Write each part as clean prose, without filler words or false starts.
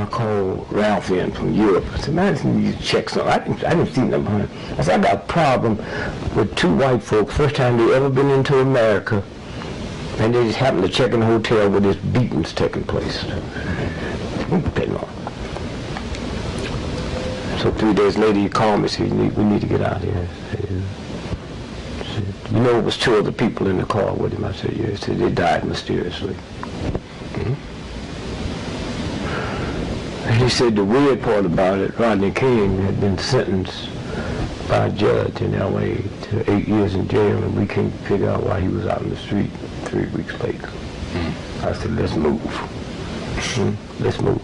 I called Ralph in from Europe. I said, man, I just need to check something. I didn't see nothing on it. I said, I got a problem with two white folks, first time they ever been into America, and they just happened to check in the hotel where this beating's taking place. So 3 days later, he called me and said, we need to get out here. I said, you know, it was two other people in the car with him. I said, yeah. He said, they died mysteriously. And he said the weird part about it, Rodney King had been sentenced by a judge in L.A. to 8 years in jail, and we can't figure out why he was out in the street 3 weeks later. I said, let's move. Let's move.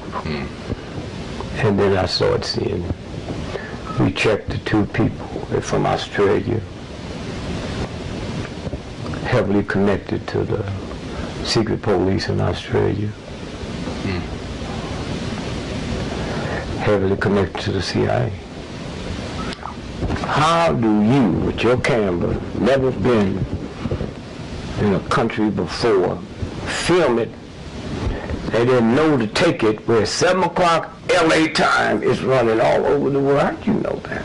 And then I started seeing, we checked the two people from Australia, heavily connected to the secret police in Australia, heavily connected to the CIA. How do you, with your camera, never been in a country before, film it, and then know to take it where 7 o'clock LA time is running all over the world? How do you know that?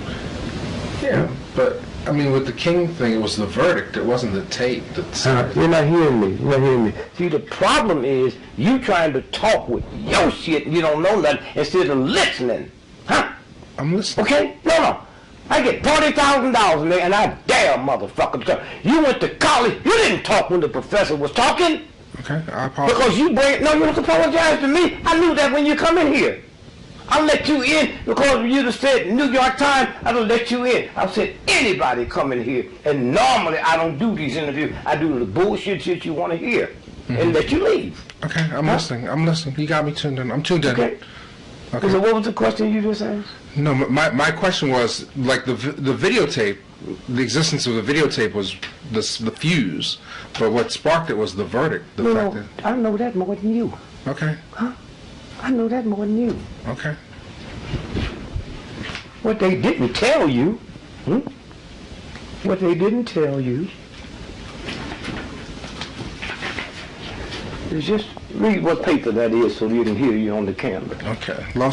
Yeah, but I mean, with the King thing, it was the verdict. It wasn't the tape. You're not hearing me. You're not hearing me. See, the problem is you trying to talk with your shit and you don't know nothing instead of listening. Huh? I'm listening. Okay? No. I get $40,000 and I dare a motherfucker to talk. You went to college. You didn't talk when the professor was talking. Okay, I apologize. Because you bring... No, you don't apologize to me. I knew that when you come in here. I'll let you in because you'd have said New York Times, I don't let you in. I've said anybody come in here, and normally I don't do these interviews. I do the bullshit shit you want to hear and let you leave. Okay, I'm listening. I'm listening. You got me tuned in. I'm tuned in. Okay. So what was the question you just asked? No, my question was, like, the videotape, the existence of the videotape was the fuse, but what sparked it was the verdict. The fact that... I know that more than you. Okay. Huh? I know that more than you. Okay. What they didn't tell you, what they didn't tell you is just read what paper that is so you can hear you on the camera. Okay. On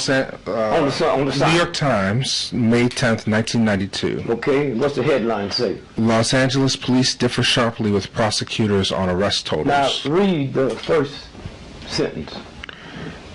the side. New York Times, May 10th, 1992. Okay, what's the headline say? Los Angeles police differ sharply with prosecutors on arrest totals. Now read the first sentence.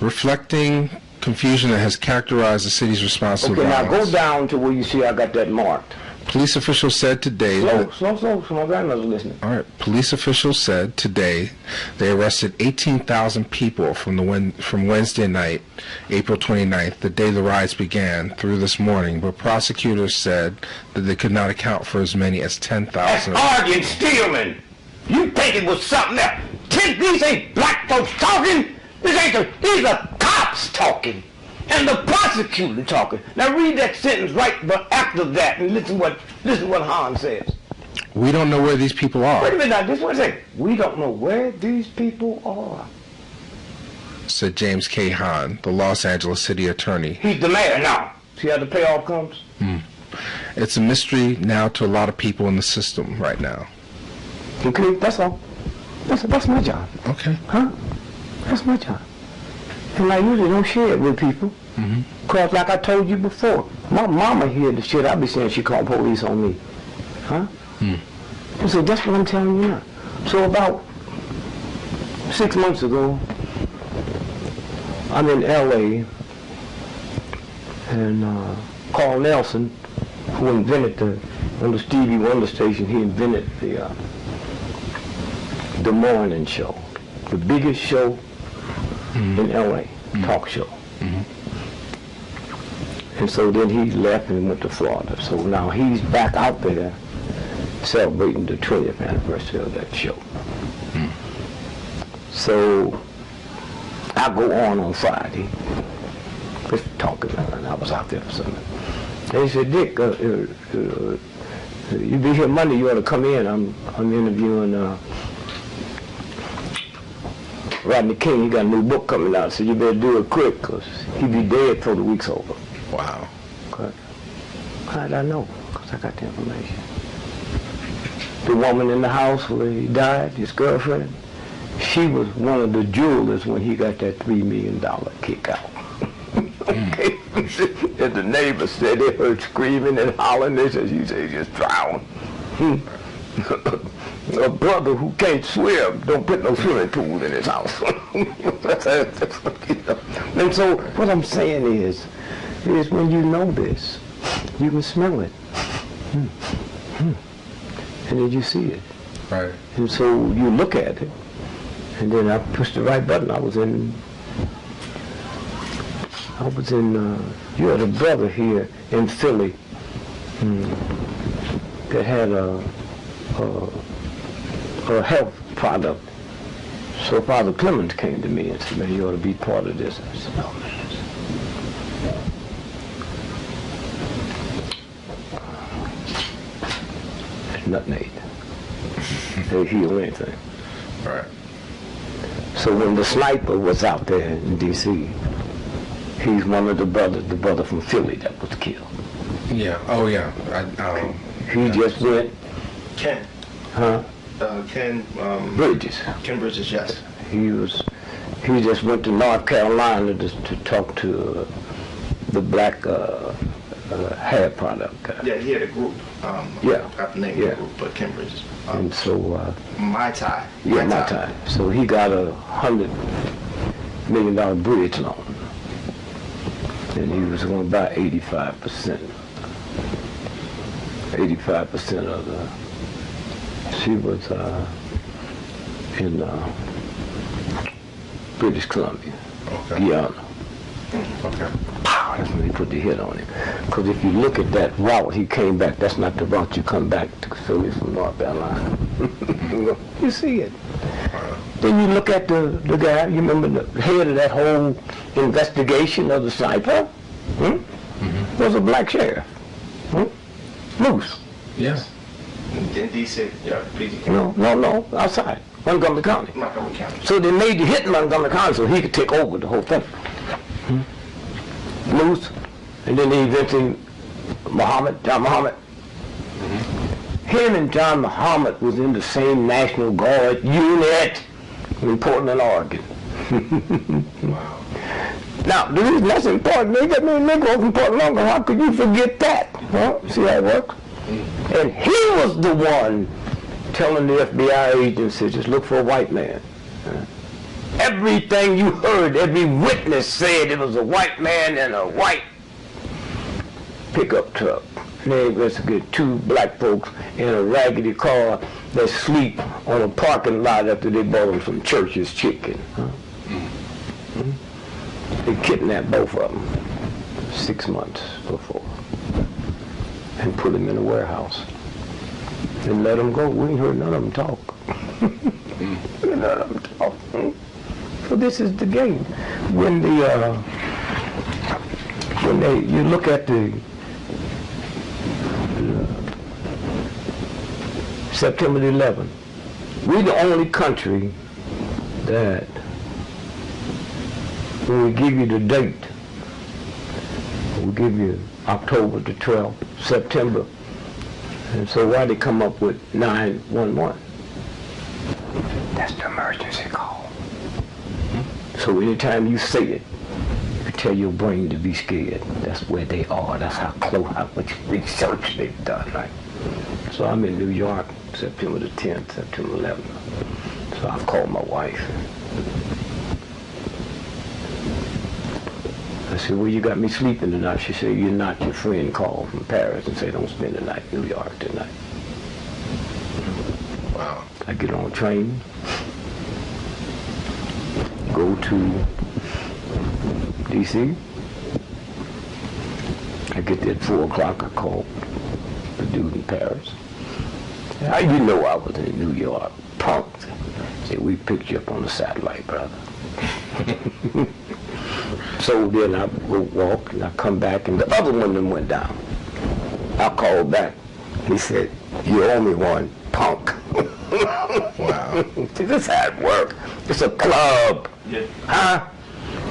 Reflecting confusion that has characterized the city's response to violence. Okay, now go down to where you see I got that marked. Police officials said today... Slow, so my grandmother's listening. All right. Police officials said today they arrested 18,000 people from Wednesday night, April 29th, the day the riots began, through this morning, but prosecutors said that they could not account for as many as 10,000. That's Arjen Steelman! You think it was something else? These ain't black folks talking! These are cops talking, and the prosecutor talking. Now read that sentence right after that, and listen what Hahn says. We don't know where these people are. Wait a minute now, this one second. We don't know where these people are, said James K. Hahn, the Los Angeles city attorney. He's the mayor now. See how the payoff comes? It's a mystery now to a lot of people in the system right now. Okay, that's all. That's my job. Okay. Huh? That's my job. And I usually don't share it with people. Because like I told you before, my mama hear the shit I be saying she called police on me. Huh? So that's what I'm telling you now. So about 6 months ago, I'm in L.A. and Carl Nelson, who invented on the Stevie Wonder station, he invented the morning show. The biggest show in L.A., talk show. And so then he left and went to Florida. So now he's back out there celebrating the 20th anniversary of that show. So I go on Friday, just talking, and I was out there for something. And he said, Dick, you be here Monday, you ought to come in. I'm interviewing Rodney King. He got a new book coming out, so you better do it quick, because he'll be dead before the week's over. Wow. Okay. How did I know? Because I got the information. The woman in the house where he died, his girlfriend, she was one of the jewelers when he got that $3 million kick out. Okay. And the neighbors said they heard screaming and hollering. They said, you say he just drowned. A brother who can't swim don't put no swimming pool in his house. And so what I'm saying is when you know this, you can smell it. And then you see it. Right. And so you look at it, and then I pushed the right button. I was in, you had a brother here in Philly that had a health product. So Father Clemens came to me and said, man, you ought to be part of this. I said, no, man. There's nothing they eat. They heal anything. Right. So when the sniper was out there in D.C., he's one of the brother from Philly that was killed. Yeah. Oh, yeah. He just went. Ken. Huh? Ken. Bridges. Ken Bridges, yes. He just went to North Carolina to talk to the black hair product guy. Yeah, he had a group. Yeah. I forgot the name of the group, but Ken Bridges. And so. Mai Tai. Yeah, Mai Tai. So he got $100 million bridge loan. And he was going to buy 85%. 85% of the. She was in British Columbia, Okay. Guyana. Okay. Pow, that's when he put the hit on him. Because if you look at that route, he came back. That's not the route you come back to Philly from North Carolina. You see it. Then you look at the guy, you remember the head of that whole investigation of the sniper? Was a black sheriff. Moose. Yes. In D.C. Yeah, PG. No, outside, Montgomery County. Montgomery County. So they made the hit in Montgomery County so he could take over the whole thing. Moose, and then they eventually John Muhammad. Him and John Muhammad was in the same National Guard unit in Portland, Oregon. Wow. Now, the reason that's important, they got me a Negro from Portland, Oregon. How could you forget that? Well, see how it works? And he was the one telling the FBI agency, just look for a white man. Everything you heard, every witness said it was a white man in a white pickup truck. And they investigated 2 black folks in a raggedy car that sleep on a parking lot after they bought them some Church's chicken. They kidnapped both of them 6 months before and put them in a warehouse and let them go. We ain't heard none of them talk. None of them talk. So this is the game. When you look at the September 11th, we're the only country that when we give you the date, we give you October the 12th, September, and so why they come up with 911? That's the emergency call. So anytime you say it, you tell your brain to be scared. That's where they are. That's how close, how much research they've done, right? So I'm in New York, September the 10th, September 11th. So I called my wife. I said, well, you got me sleeping tonight. She said, you're not. Your friend called from Paris and said, don't spend the night in New York tonight. Wow. I get on a train, go to D.C. I get there at 4 o'clock. I call the dude in Paris. How you know I was in New York? Punked. Said, we picked you up on the satellite, brother. So then I go walk and I come back and the other one then went down. I called back. He said, you owe me one, punk. Wow. See, this is how it works. It's a club. Yeah. Huh?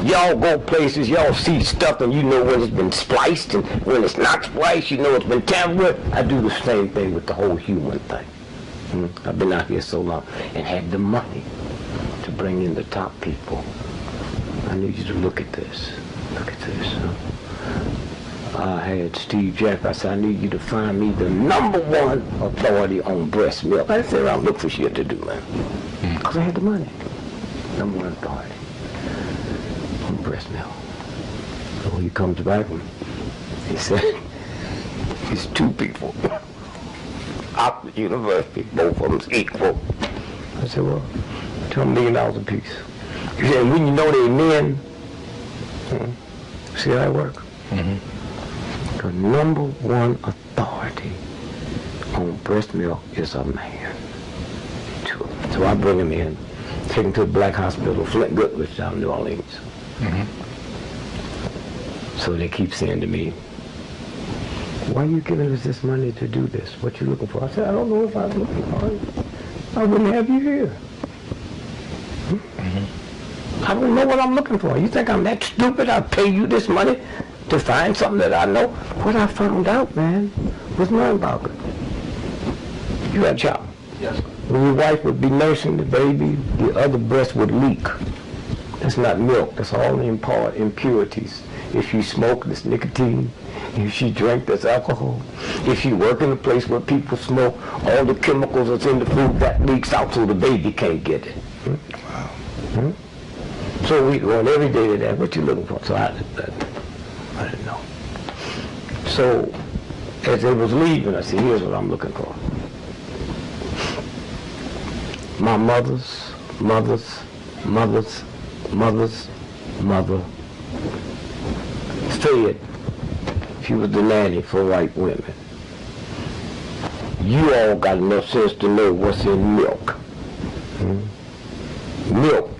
Y'all go places, y'all see stuff and you know when it's been spliced and when it's not spliced, you know it's been tampered with. I do the same thing with the whole human thing. I've been out here so long and had the money to bring in the top people. I need you to look at this. Look at this. I had Steve Jack. I said, I need you to find me the #1 authority on breast milk. I said, I'll look for shit to do, man. Because I had the money. #1 authority on breast milk. So he comes back and he said, it's 2 people. Oxford University, both of them's equal. I said, well, $2 million a piece. He said, when you know they're men, see how that works? The #1 authority on breast milk is a man. So I bring him in, take him to the black hospital, Flint Goodrich down in New Orleans. So they keep saying to me, why are you giving us this money to do this? What you looking for? I said, I don't know if I was looking for it. I wouldn't have you here. I don't know what I'm looking for. You think I'm that stupid? I'll pay you this money to find something that I know? What I found out, man, was mind-boggling. You had a child. Yes. When your wife would be nursing the baby, the other breast would leak. That's not milk. That's all the impurities. If you smoke, that's nicotine. If she drink, that's alcohol. If you work in a place where people smoke, all the chemicals that's in the food, that leaks out so the baby can't get it. Wow. So we went every day to that. What you looking for? So I didn't know. So as they was leaving, I said, here's what I'm looking for. My mother's mother said she was the nanny for white women. You all got enough sense to know what's in milk. Milk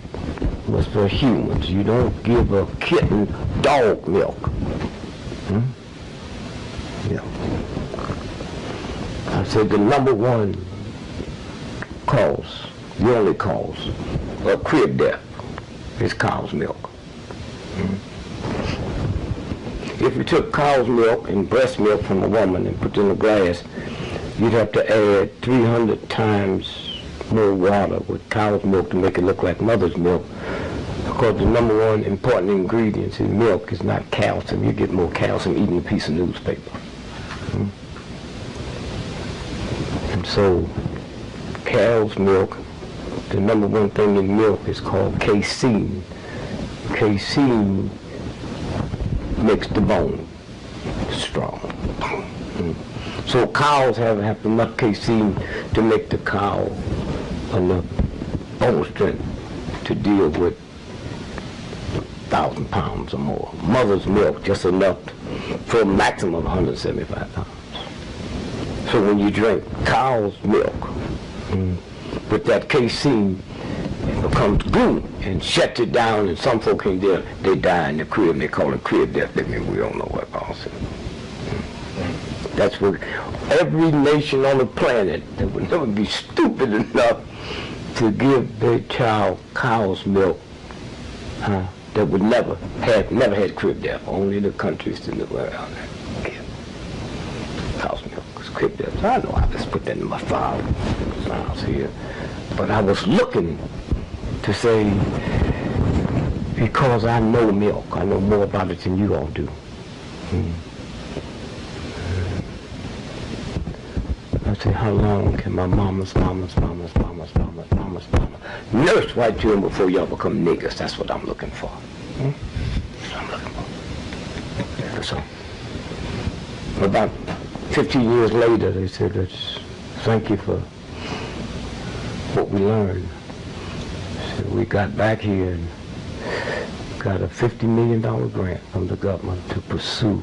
was for humans. You don't give a kitten dog milk. Yeah. I said the #1 cause, the only cause of crib death is cow's milk. If you took cow's milk and breast milk from a woman and put it in a glass, you'd have to add 300 times more water with cow's milk to make it look like mother's milk, because the #1 important ingredient in milk is not calcium. You get more calcium eating a piece of newspaper. And so cow's milk, the #1 thing in milk is called casein. Casein makes the bone strong. So cows have enough casein to make the cow enough bone strength to deal with 1,000 pounds or more. Mother's milk just enough for a maximum of 175 pounds. So when you drink cow's milk with that casein, it becomes glue and shuts it down, and some folk in there, they die in the crib, and they call it crib death. They mean we don't know what caused it. That's what every nation on the planet that would never be stupid enough to give their child cow's milk, that would never had crib death. Only the countries that live around there. Cow's milk is crib death. So I know I just put that in my file here, but I was looking to say, because I know milk, I know more about it than you all do. I say, how long can my mama's nurse white children before y'all become niggas? That's what I'm looking for. That's what I'm looking for. So, about 15 years later, they said, thank you for what we learned. So we got back here and got a $50 million grant from the government to pursue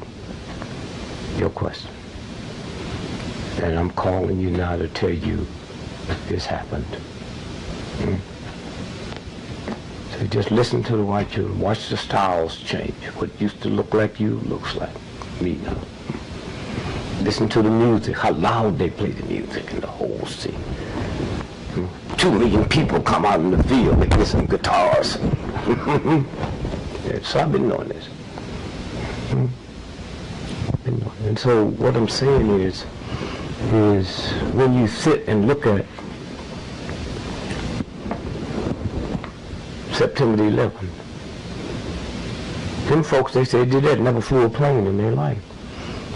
your question. And I'm calling you now to tell you this happened. So just listen to the white children. Watch the styles change. What used to look like you looks like me now. Listen to the music, how loud they play the music in the whole scene. 2 million people come out in the field with listen guitars. So I've been doing this. And so what I'm saying is when you sit and look at September the 11th, Them folks, they say did that, never flew a plane in their life.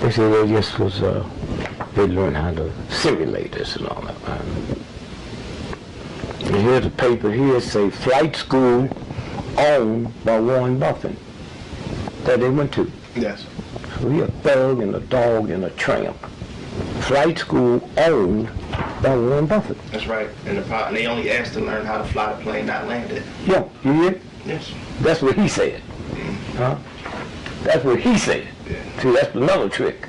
They say they just was, they learned how to simulate this and all that. And here's a paper here, say flight school owned by Warren Buffett that they went to. Yes. So he a thug and a dog and a tramp. Flight school owned by Warren Buffett. That's right. And they only asked to learn how to fly the plane, not land it. Yeah, you hear? Yes. That's what he said. Huh? That's what he said. Yeah. See, that's another trick.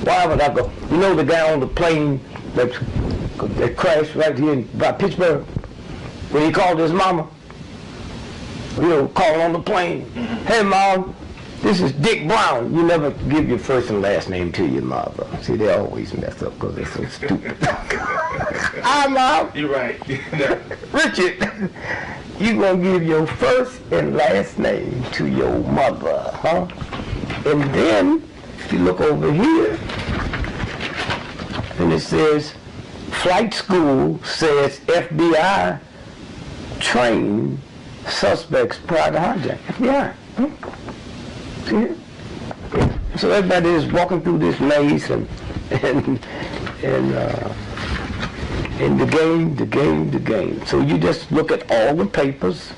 Why would I go? You know the guy on the plane that crashed right here by Pittsburgh? When he called his mama? You know, calling on the plane. Hey, Mom, this is Dick Brown. You never give your first and last name to your mother. See, they always mess up because they're so stupid. Hi, Mom. You're right. Richard, you gonna give your first and last name to your mother, huh? And then, if you look over here, and it says, flight school says FBI trained suspects prior to hijack. FBI. See it? So everybody is walking through this maze and the game. So you just look at all the papers,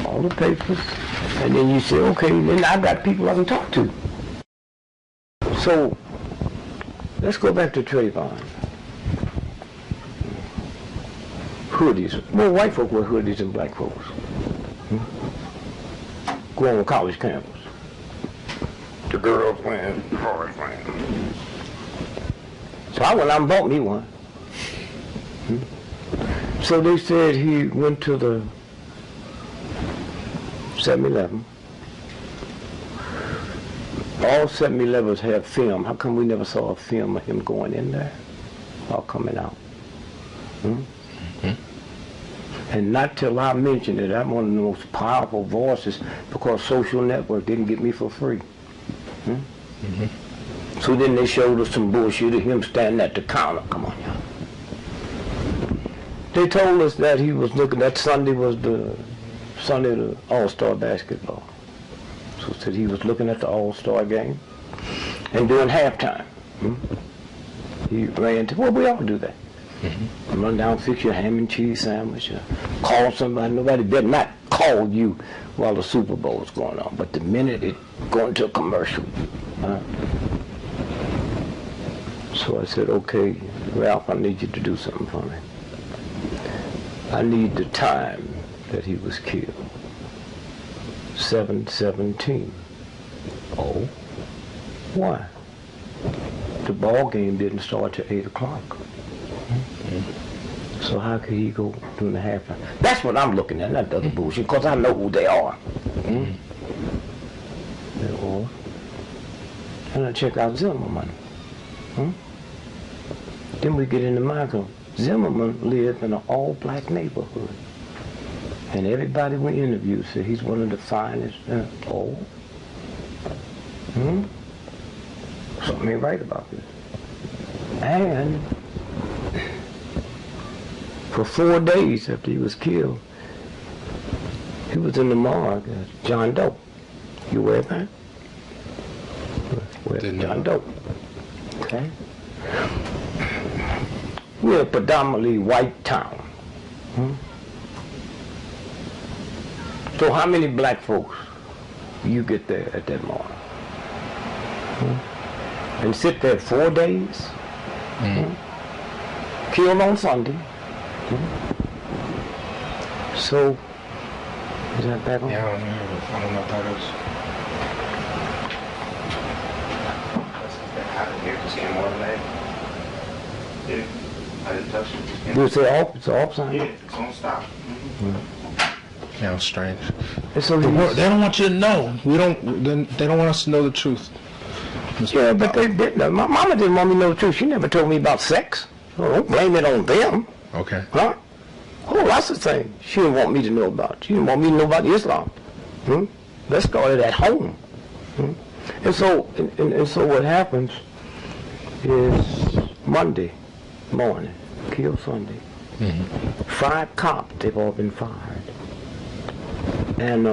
and then you say, okay, then I've got people I can talk to. So let's go back to Trayvon. Hoodies. Well, white folk wear hoodies and black folks. Go on college campus. The girls wearing, boys wearing. So I went out and bought me one. So they said he went to the 7-Eleven. All 7-Elevens have film. How come we never saw a film of him going in there or coming out? And not till I mentioned it, I'm one of the most powerful voices because Social Network didn't get me for free. So then they showed us some bullshit of him standing at the counter. Come on, y'all. They told us that he was looking, that Sunday was the Sunday of the All-Star basketball. So said he was looking at the All-Star game. And during halftime, he ran to, well, we all do that. Run down, fix your ham and cheese sandwich, call somebody. Nobody better not call you while the Super Bowl is going on. But the minute it go into a commercial. So I said, okay, Ralph, I need you to do something for me. I need the time that he was killed. 7/17. Oh, why? The ball game didn't start till 8 o'clock. So how could he go during the halftime? That's what I'm looking at, not the other bullshit, because I know who they are. And I check out Zimmerman. Then we get into Michael. Zimmerman lived in an all-black neighborhood. And everybody we interviewed said he's one of the finest. Something ain't right about this. And for 4 days after he was killed, he was in the morgue as John Doe. You aware of that? John Doe. Okay. We're a predominantly white town. So how many black folks you get there at that morning? And sit there 4 days? Killed on Sunday. So, is that back on? Yeah, I don't know what that is. That happened here, just came automatic. Yeah, I didn't touch it. You say off? It's an off sign? Yeah, it's on stop. Yeah, strange. And so They don't want you to know. They don't want us to know the truth. Yeah, but they didn't. My mama didn't want me to know the truth. She never told me about sex. So don't blame it on them. Okay. Huh? Oh, lots of things she didn't want me to know about. She didn't want me to know about Islam. That started at home. And so what happens is Monday morning, killed Sunday. 5 cops, they've all been fired. And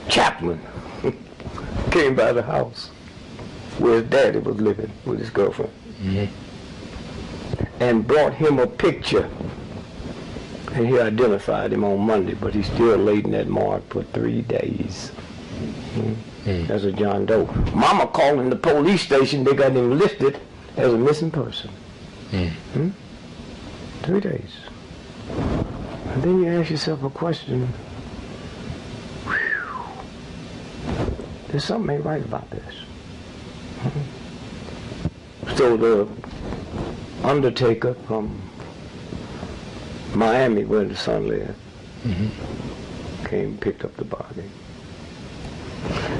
chaplain came by the house where his daddy was living with his girlfriend, and brought him a picture. And he identified him on Monday, but he still laid in that morgue for 3 days. As a John Doe. Mama calling the police station, they got him listed as a missing person. 3 days. And then you ask yourself a question, there's something ain't right about this. So the undertaker from Miami, where the son lived, came and picked up the body.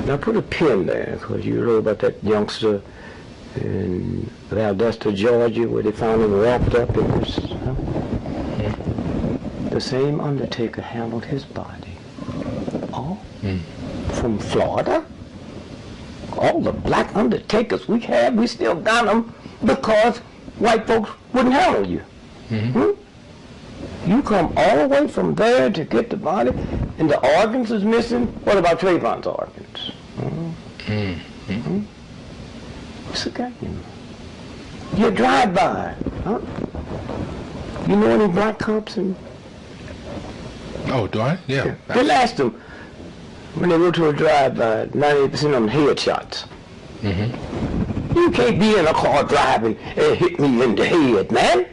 Now put a pin there, because you know about that youngster in Valdosta, Georgia, where they found him wrapped up in this. The same undertaker handled his body. Oh, from Florida? All the black undertakers we had, we still got them because white folks wouldn't handle you. You come all the way from there to get the body, and the organs is missing. What about Trayvon's organs? It's a game. You drive by. You know any black cops? Oh, do I? Yeah. Just ask them when they go to a drive-by. 98% of them headshots. You can't be in a car driving and hit me in the head, man.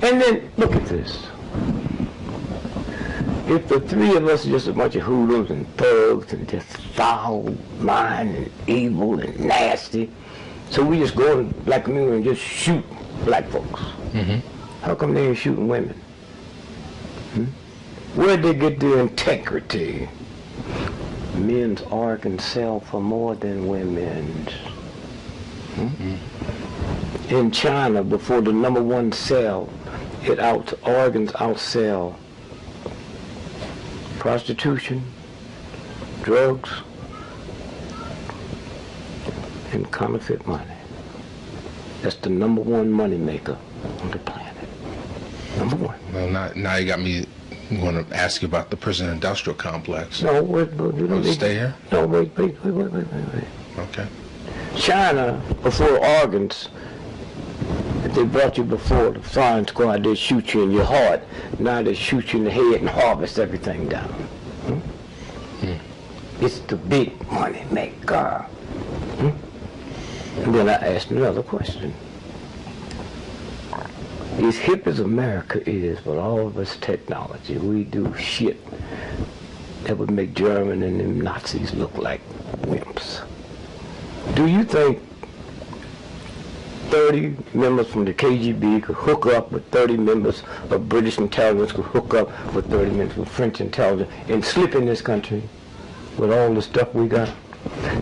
And then, look at this. If the three of us are just a bunch of hoodlums and thugs and just foul-minded and evil and nasty, so we just go in the black community and just shoot black folks. How come they ain't shooting women? Where'd they get their integrity? Men's organs sell for more than women's. In China, before the #1 sell, organs outsell prostitution, drugs, and counterfeit money. That's the #1 money maker on the planet. #1. Well, now you got me want to ask you about the prison industrial complex. No, wait, you don't need stay here? No, wait. Okay. China, before organs, if they brought you before the firing squad, they shoot you in your heart. Now they shoot you in the head and harvest everything down. It's the big money maker. And then I asked another question. As hip as America is, with all of its technology, we do shit that would make German and them Nazis look like wimps. Do you think 30 members from the KGB could hook up with 30 members of British intelligence, could hook up with 30 members of French intelligence and slip in this country with all the stuff we got?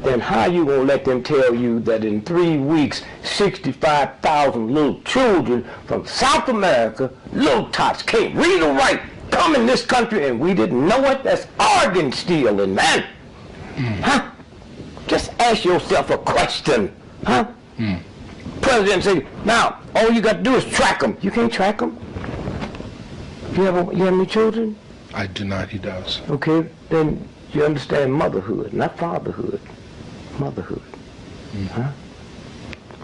Then how you gonna let them tell you that in 3 weeks, 65,000 little children from South America, little tots, can't read or write, come in this country and we didn't know it? That's organ stealing, man. Just ask yourself a question, President say, now, all you got to do is track them. You can't track them. You have any children? I do not, he does. Okay, then you understand motherhood, not fatherhood. Motherhood.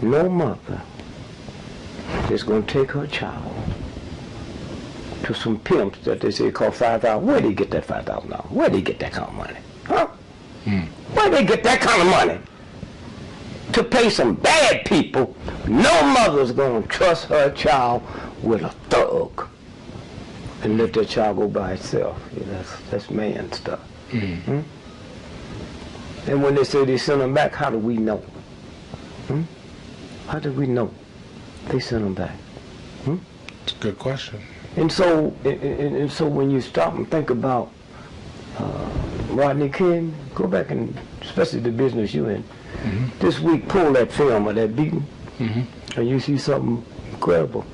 No mother is going to take her child to some pimps that they say call $5,000. Where do you get that $5,000? Where do you get that kind of money? Where do they get that kind of money? To pay some bad people. No mother's going to trust her child with a thug and let that child go by itself. That's man stuff. And when they say they send them back, how do we know? How do we know they send them back? It's a good question. And so when you stop and think about Rodney King, go back and, especially the business you're in, this week pull that film of that beating, and you see something incredible.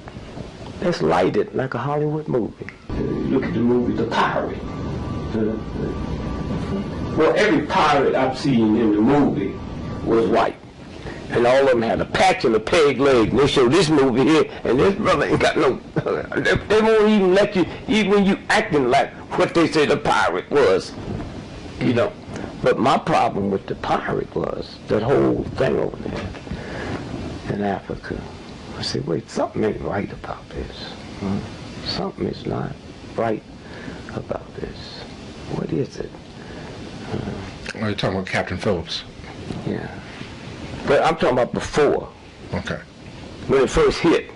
That's lighted like a Hollywood movie. Look at the movie, The Pirate. Well, every pirate I've seen in the movie was white. And all of them had a patch and a peg leg. And they show this movie here, and this brother ain't got no. They won't even let you, even when you acting like what they say the pirate was, you know. But my problem with the pirate was that whole thing over there in Africa. I said, wait, something ain't right about this. Something is not right about this. What is it? Are you talking about Captain Phillips? Yeah. But I'm talking about before. Okay. When it first hit.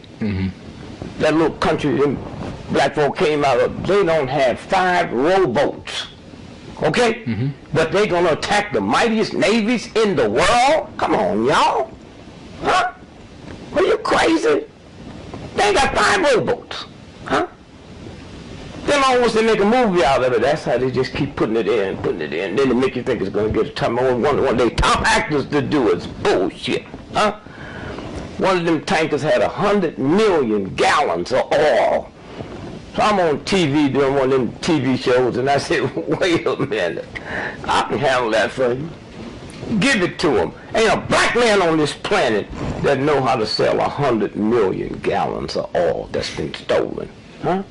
That little country them black folk came out of, they don't have 5 rowboats. Okay? But they gonna attack the mightiest navies in the world? Come on, y'all. Huh? Are you crazy? They ain't got 5 rowboats. Huh? Then almost they make a movie out of it. That's how they just keep putting it in. Then they make you think it's going to get a time. One of their top actors to do it's bullshit. Huh? One of them tankers had 100 million gallons of oil. So I'm on TV doing one of them TV shows, and I said, wait a minute. I can handle that for you. Give it to them. Ain't a black man on this planet that know how to sell 100 million gallons of oil that's been stolen. Huh?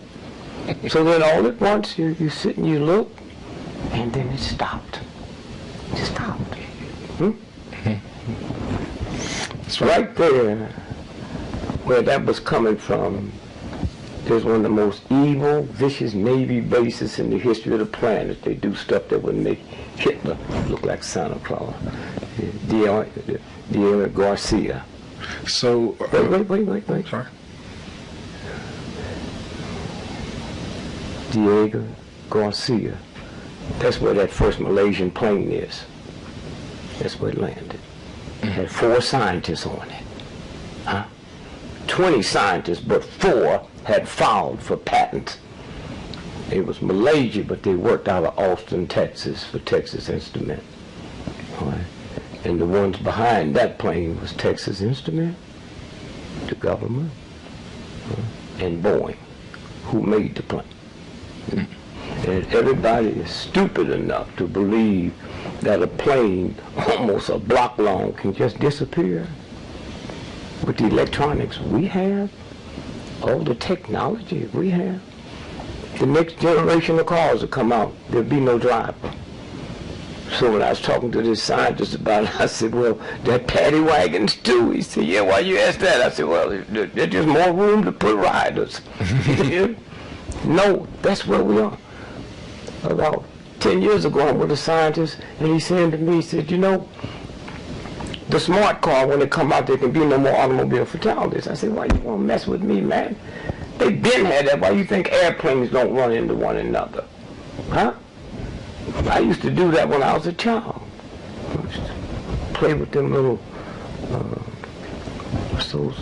So then all at once you sit and you look, and then it stopped. It stopped. Right there, where that was coming from, there's one of the most evil, vicious Navy bases in the history of the planet. They do stuff that would make Hitler look like Santa Claus. Diego Garcia. So... Wait. Sorry. Diego Garcia. That's where that first Malaysian plane is. That's where it landed. It had 4 scientists on it. Huh? 20 scientists, but 4 had filed for patents. It was Malaysia, but they worked out of Austin, Texas for Texas Instruments. All right. And the ones behind that plane was Texas Instruments, the government, and Boeing, who made the plane. And everybody is stupid enough to believe that a plane almost a block long can just disappear. With the electronics we have, all the technology we have, the next generation of cars will come out, there'll be no driver. So when I was talking to this scientist about it, I said, well, they're paddy wagons too. He said, yeah, why you ask that? I said, well, there's just more room to put riders. No, that's where we are. About 10 years ago, I'm with a scientist, and he said to me, he said, you know, the smart car, when they come out, there can be no more automobile fatalities. I said, why you want to mess with me, man? They been had that. Why you think airplanes don't run into one another? Huh? I used to do that when I was a child. I used to play with them little, what's those?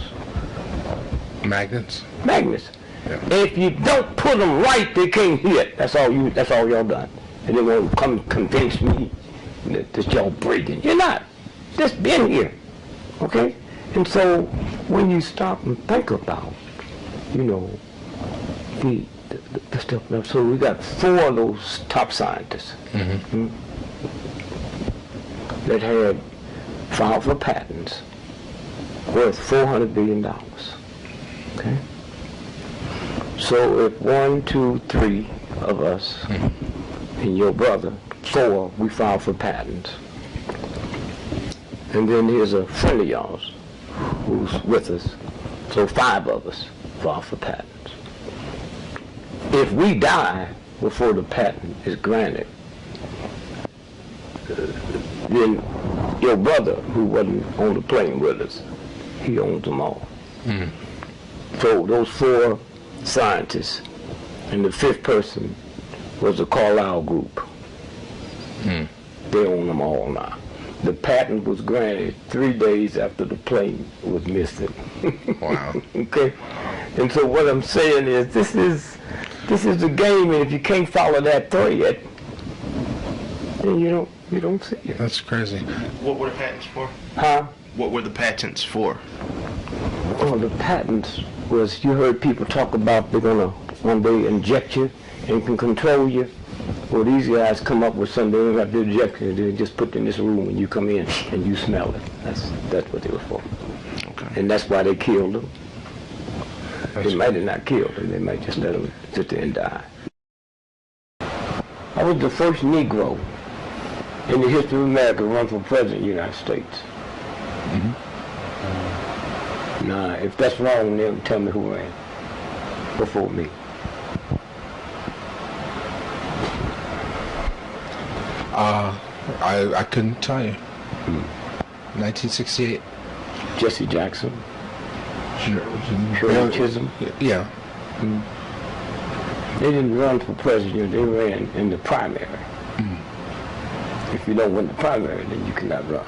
Magnets? Magnets. Yeah. If you don't put them right, they can't hit. That's all y'all done. And they won't come convince me that y'all breaking. You're not. Just been here. Okay? And so when you stop and think about, you know, the stuff. So we got 4 of those top scientists that had filed for patents worth $400 billion. Okay? So if 1, 2, 3 of us and your brother, 4, we filed for patents. And then here's a friend of yours who's with us. So 5 of us filed for patents. If we die before the patent is granted, then your brother, who wasn't on the plane with us, he owns them all. So those 4 scientists, and the 5th person was the Carlyle Group. They own them all now. The patent was granted 3 days after the plane was missing. Wow. Okay? And so what I'm saying is, this is the game, and if you can't follow that thread, then you don't see it. That's crazy. What were the patents for? Huh? What were the patents for? Well, the patents was, you heard people talk about they're gonna one day inject you and can control you. Well, these guys come up with something, they don't got the objection, they just put in this room when you come in and you smell it. That's what they were for. Okay. And that's why they killed them. That's They might have not killed them, they might just let them sit there and die. I was the first Negro in the history of America to run for president of the United States. Mm-hmm. Now, if that's wrong, then tell me who ran before me. I couldn't tell you. 1968. Jesse Jackson, Sure. Shirley Chisholm. Yeah. They didn't run for president, they ran in the primary. If you don't win the primary, then you cannot run.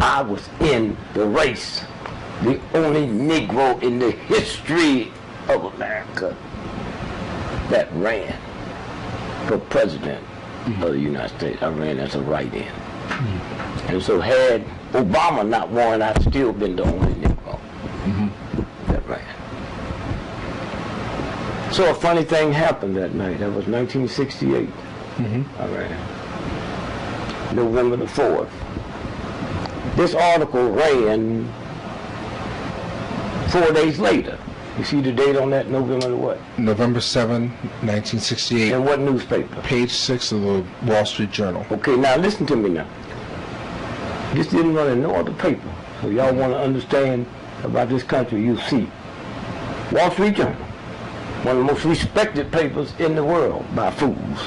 I was in the race, the only Negro in the history of America that ran for president of the United States. I ran as a write-in. And so had Obama not won, I'd still been the only Negro that ran. So a funny thing happened that night. That was 1968. I ran. November the 4th. This article ran 4 days later. You see the date on that, November the what? November 7, 1968. And what newspaper? Page 6 of the Wall Street Journal. Okay, now listen to me now. This didn't run in no other paper. So y'all want to understand about this country, you see. Wall Street Journal, one of the most respected papers in the world by fools.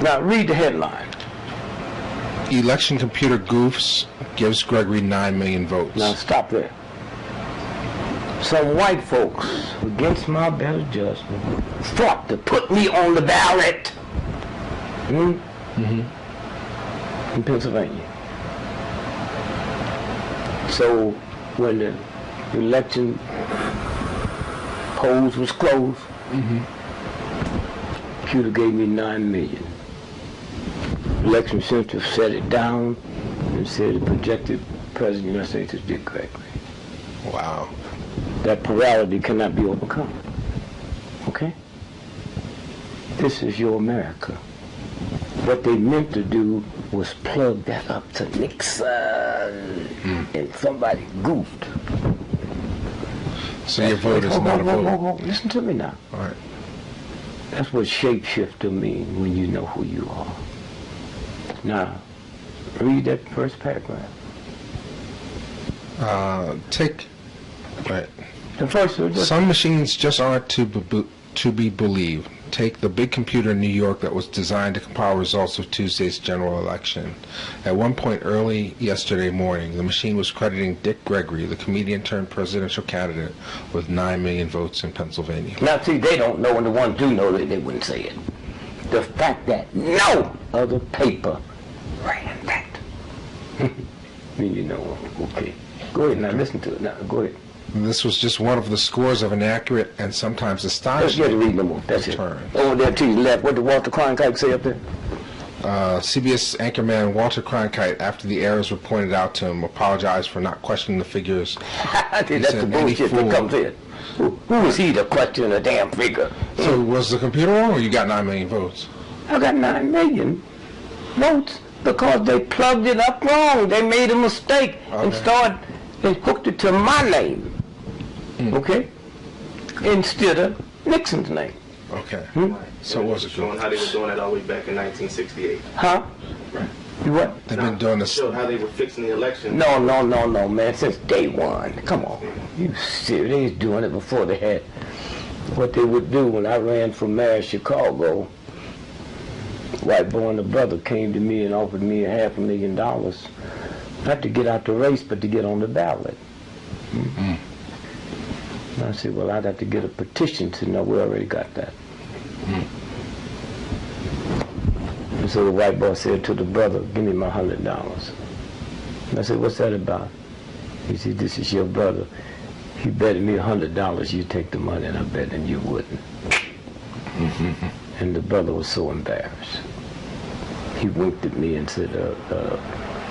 Now read the headline. Election computer goofs gives Gregory 9 million votes. Now stop there. Some white folks, against my better judgment, fought to put me on the ballot in Pennsylvania. So when the election polls was closed, computer gave me 9 million. Election Center set it down and said the projected president of the United States is Dick Gregory. Wow. That plurality cannot be overcome. Okay? This is your America. What they meant to do was plug that up to Nixon, and somebody goofed. So your vote is not a vote. Listen to me now. All right. That's what shapeshifter means when you know who you are. Now, read that first paragraph. Right. The first one. Some machines just aren't to be believed. Take the big computer in New York that was designed to compile results of Tuesday's general election. At one point early yesterday morning, the machine was crediting Dick Gregory, the comedian turned presidential candidate, with 9 million votes in Pennsylvania. Now, see, they don't know, and the ones do know that they wouldn't say it. The fact that no other paper ran that. Then you know, okay. Go ahead now, listen to it now. Go ahead. And this was just one of the scores of inaccurate and sometimes Let's astonishing get to read no more. That's it. returns. Over there to your left, what did Walter Cronkite say up there? CBS anchorman Walter Cronkite, after the errors were pointed out to him, apologized for not questioning the figures. That's the said, "Any bullshit that fool." comes in. Who is he to question a damn figure? So was the computer wrong, or you got 9 million votes? I got 9 million votes because they plugged it up wrong. They made a mistake and they hooked it to my name. Okay? Instead of Nixon's name. Okay. So was it showing how they were doing it all the way back in 1968. Huh? Right. You what? They've been doing this. Showed how they were fixing the election. No, man. Since day one. Come on. You serious? They was doing it before they had. What they would do when I ran for mayor of Chicago, white boy and the brother came to me and offered me $500,000, not to get out the race, but to get on the ballot. And I said, well, I'd have to get a petition to know we already got that. And so the white boy said to the brother, give me my $100. And I said, what's that about? He said, this is your brother. He betted me $100 you'd take the money, and I bet him you wouldn't. And the brother was so embarrassed. He winked at me and said,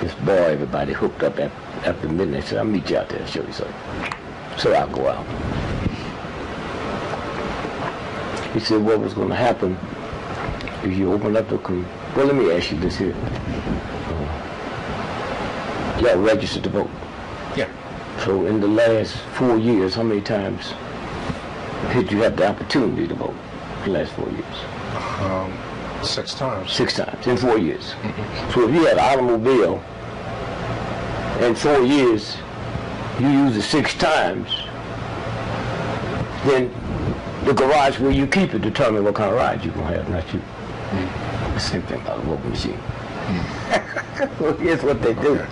this boy, everybody hooked up after midnight. He said, I'll meet you out there and show you something. So I'll go out. He said what was going to happen if you open up the well, let me ask you this here. Y'all registered to vote. Yeah. So in the last 4 years, how many times did you have the opportunity to vote? The last 4 years. 6 times. 6 times in 4 years. So if you had an automobile in 4 years, you use it 6 times, then the garage where you keep it determine what kind of ride you're going to have, not you. The same thing about a voting machine. Well, here's what they do.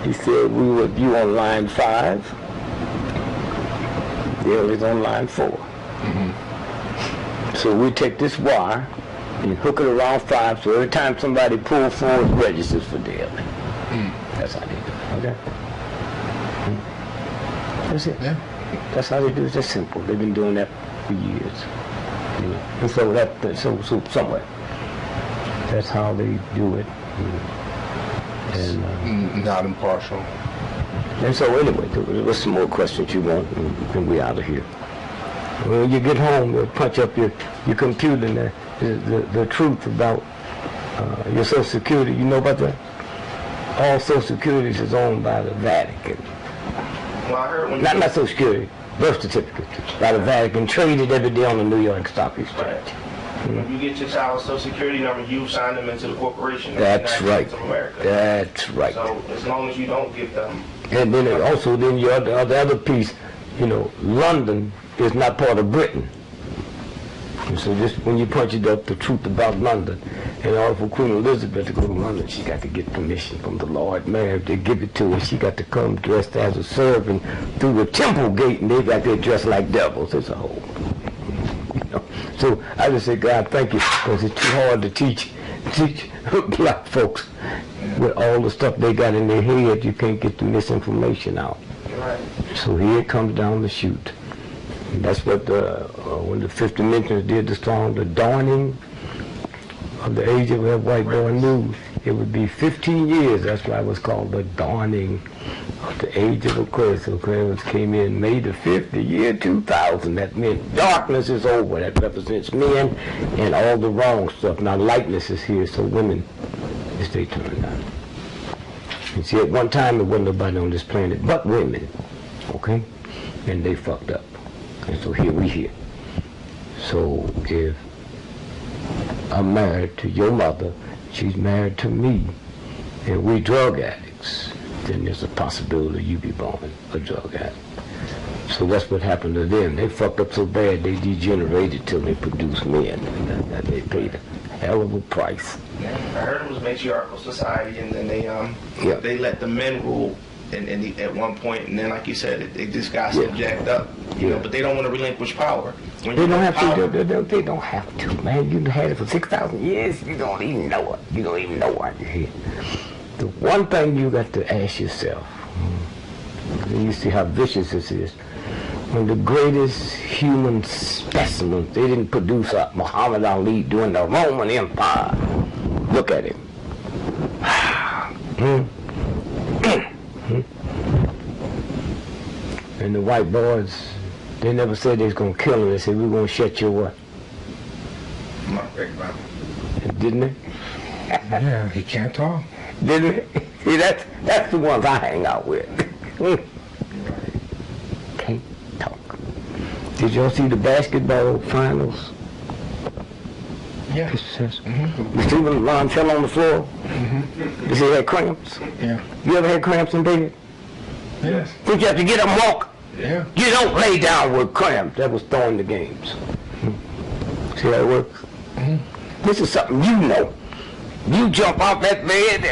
He said, you on line 5, the other's on line 4. So we take this wire and hook it around 5, so every time somebody pulls 4, it registers for daily. That's how they do it, okay? That's it. Yeah. That's how they do it. It's just simple. They've been doing that for years. You know? And so somewhere, that's how they do it. And, not impartial. and so anyway, what's some more questions you want, and we out of here. When you get home, you'll punch up your computer and the truth about your Social Security. You know about that? All Social Security is owned by the Vatican. Well, I heard when Not Social Security, birth certificate by the Vatican, traded every day on the New York Stock Exchange. when you get your child's Social Security number, you sign them into the corporation. That's right. Of America. That's right. So as long as you don't get them. And then also, then the other piece, you know, London is not part of Britain. And so just when you punch it up, the truth about London, in order for Queen Elizabeth to go to London, she got to get permission from the Lord Mayor to give it to her. She got to come dressed as a servant through the temple gate, and they got there dressed like devils. It's a whole. You know? So I just say, God, thank you, because it's too hard to teach black folks with all the stuff they got in their head. You can't get the misinformation out. Right. So here it comes down the chute. And that's what when the Fifth Dimensions did the song, The Dawning of the Age of that White Boy Knew. It would be 15 years. That's why it was called The Dawning of the Age of Aquarius. So Aquarius came in May the 5th, the year 2000. That meant darkness is over. That represents men and all the wrong stuff. Now lightness is here, so women, it's their turn now. You see, at one time there wasn't nobody on this planet but women, okay? And they fucked up. And so here we here. So if I'm married to your mother, she's married to me, and we drug addicts, then there's a possibility you be born a drug addict. So that's what happened to them. They fucked up so bad they degenerated till they produced men. And they paid a hell of a price. Yeah, I heard it was matriarchal society, and then they let the men rule. And at one point, and then like you said, it just got so jacked up. You know, but they don't want to relinquish power. When they don't have to. They don't have to, man. You've had it for 6,000 years. You don't even know it. You don't even know what you're here. The one thing you got to ask yourself, and you see how vicious this is. When the greatest human specimens, they didn't produce Muhammad Ali during the Roman Empire. Look at him. And the white boys, they never said they was going to kill him. They said, we're going to shut your what? Didn't they? Yeah, he can't talk. Didn't they? See, that's the ones I hang out with. Can't talk. Did y'all see the basketball finals? Yeah. You see when Ron fell on the floor? You see he had cramps? Yeah. You ever had cramps in bed? Yes. Did you have to get up and walk? Yeah. You don't lay down with cramps. That was throwing the games. See how it works? This is something you know. You jump off that bed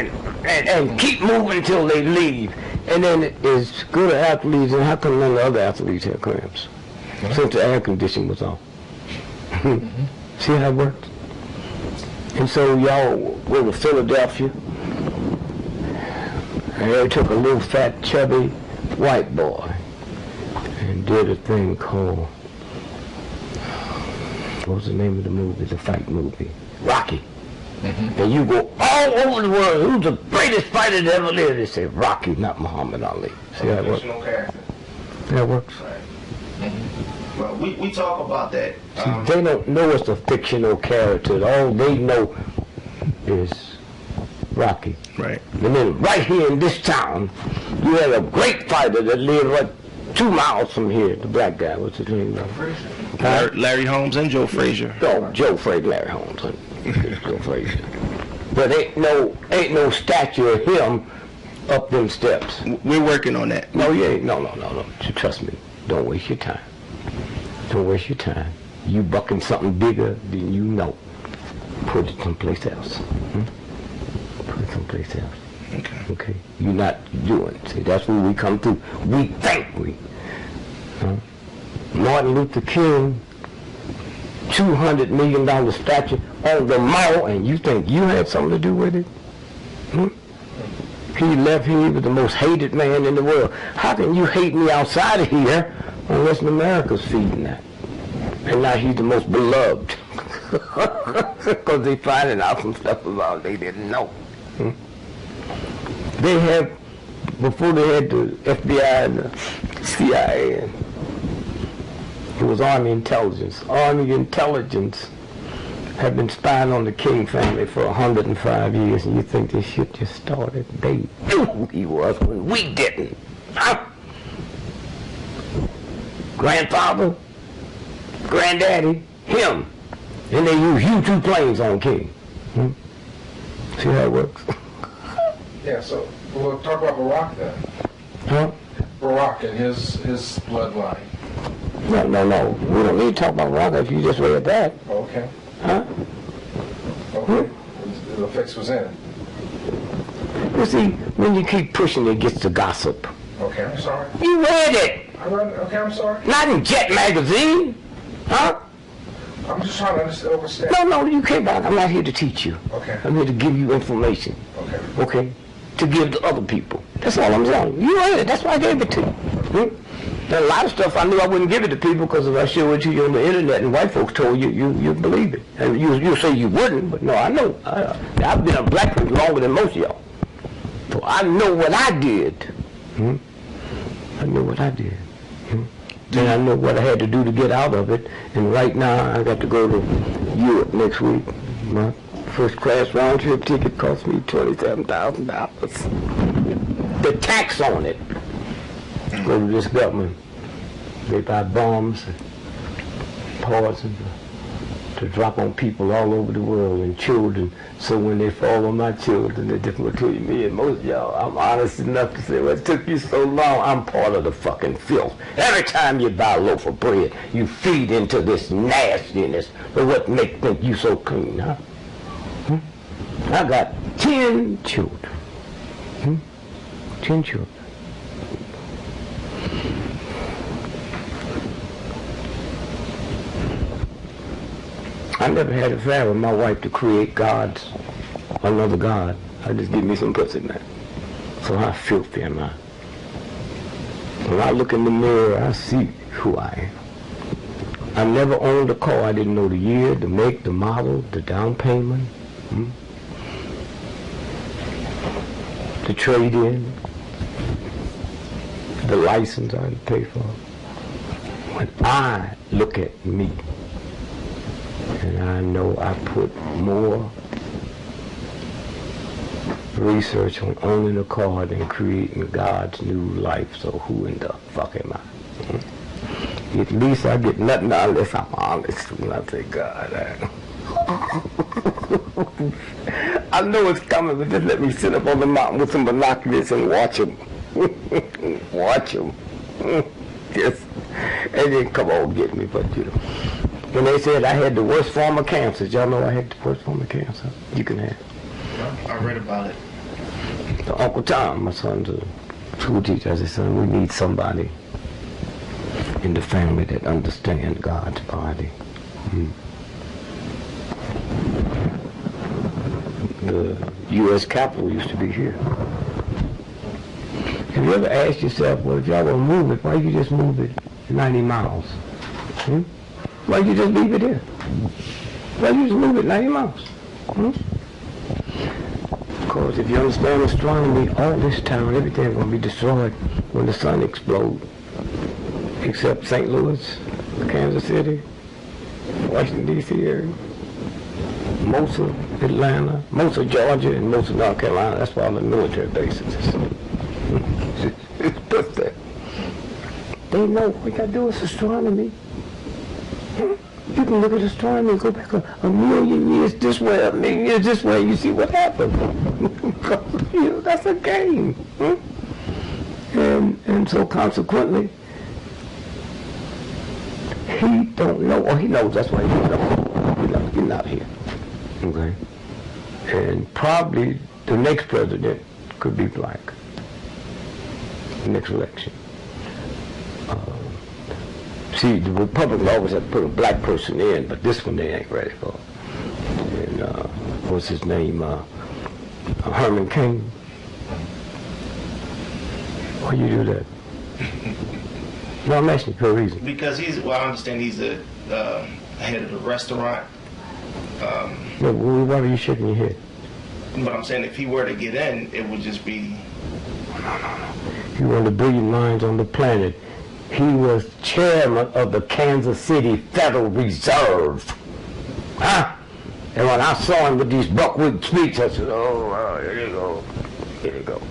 and keep moving until they leave. And then it's good athletes, and how come none of the other athletes had cramps? Since the air conditioning was off. See how it works? And so y'all were to Philadelphia, and they took a little fat, chubby white boy and did a thing called, what was the name of the movie, the fight movie? Rocky. And you go all over the world, who's the greatest fighter that ever lived? They say Rocky, not Muhammad Ali. See how it works? Fictional character. That works. Right. Well, we talk about that. See, they don't know it's a fictional character. All they know is Rocky. Right. And then right here in this town, you had a great fighter that lived right 2 miles from here. The black guy, what's his name? Larry Holmes and Joe Frazier. Oh, Joe Frazier, Larry Holmes. Joe Frazier. But ain't no statue of him up them steps. We're working on that. No, you ain't. No. Trust me. Don't waste your time. Don't waste your time. You bucking something bigger than you know. Put it someplace else. Put it someplace else. Okay. You're not doing it. See, that's where we come through. We think we. Martin Luther King, $200 million statue on the mall, and you think you had something to do with it? He left here, he was the most hated man in the world. How can you hate me outside of here unless America's feeding that? And now he's the most beloved. Because they finding out some stuff about they didn't know. They have, before they had the FBI and the CIA, it was Army Intelligence. Army Intelligence have been spying on the King family for 105 years, and you think this shit just started? They knew who he was when we didn't. Huh? Grandfather, granddaddy, him. And they use U-2 planes on King. See how it works? Yeah, so we'll talk about Barack then. Huh? Barack and his bloodline. No. We don't need to talk about Barack if you just read that. Okay. Huh? Okay. The fix was in. You see, when you keep pushing, it gets to gossip. Okay, I'm sorry. You read it! Okay, I'm sorry. Not in Jet Magazine. Huh? I'm just trying to understand. No, you can't. I'm not here to teach you. Okay. I'm here to give you information. Okay. Okay? To give to other people. That's all I'm saying. You read it. That's why I gave it to you. There's a lot of stuff I knew I wouldn't give it to people because if I showed it to you on the internet and white folks told you, you'd believe it. And you say you wouldn't, but no, I know. I've been a black person longer than most of y'all. So I know what I did. I know what I did. And I know what I had to do to get out of it. And right now, I got to go to Europe next week. My first class round trip ticket cost me $27,000. The tax on it. Go to this government. They buy bombs and poison to drop on people all over the world and children. So when they fall on my children, they're different between me and most of y'all. I'm honest enough to say, well, it took you so long. I'm part of the fucking filth. Every time you buy a loaf of bread, you feed into this nastiness. But what makes think you so clean, huh? I got 10 children. 10 children. I never had a affair with my wife to create gods, another god. I just give me some pussy, man. So how filthy am I? When I look in the mirror, I see who I am. I never owned a car. I didn't know the year, the make, the model, the down payment, the trade-in, the license I had to pay for. When I look at me, and I know I put more research on owning a car than creating God's new life, so who in the fuck am I? At least I get nothing unless I'm honest when I say God. I know it's coming, but just let me sit up on the mountain with some binoculars and watch them. Watch them. Just, and then come on get me, but you know. When they said I had the worst form of cancer, y'all know I had the worst form of cancer you can have. I read about it. So Uncle Tom, my son's a school teacher, I said, son, we need somebody in the family that understands God's body. The U.S. Capitol used to be here. Have you ever asked yourself, well, if y'all want to move it, why you just move it 90 miles? Why you just leave it here? Why you just move it 90 miles? Because if you understand astronomy, all this town, everything is going to be destroyed when the sun explodes. Except St. Louis Kansas City, Washington, D.C. area, most of Atlanta, most of Georgia, and most of North Carolina. That's why all the military bases. It's put there. They know what we got to do is astronomy. You can look at astronomy and go back a million years this way, a million years this way, you see what happened. You know, that's a game. And so consequently, he don't know, or he knows that's why he's not here. Okay? And probably the next president could be black. The next election. See, the Republicans always have to put a black person in, but this one they ain't ready for. And what's his name? Herman Cain. Why you do that? No, I'm asking you for a reason. Because I understand he's the head of the restaurant. No, why are you shaking your head? But I'm saying if he were to get in, it would just be... No. He one of the brilliant minds on the planet. He was chairman of the Kansas City Federal Reserve. Huh? And when I saw him with these buckwheat speaks, I said, oh, here you go. Here you go.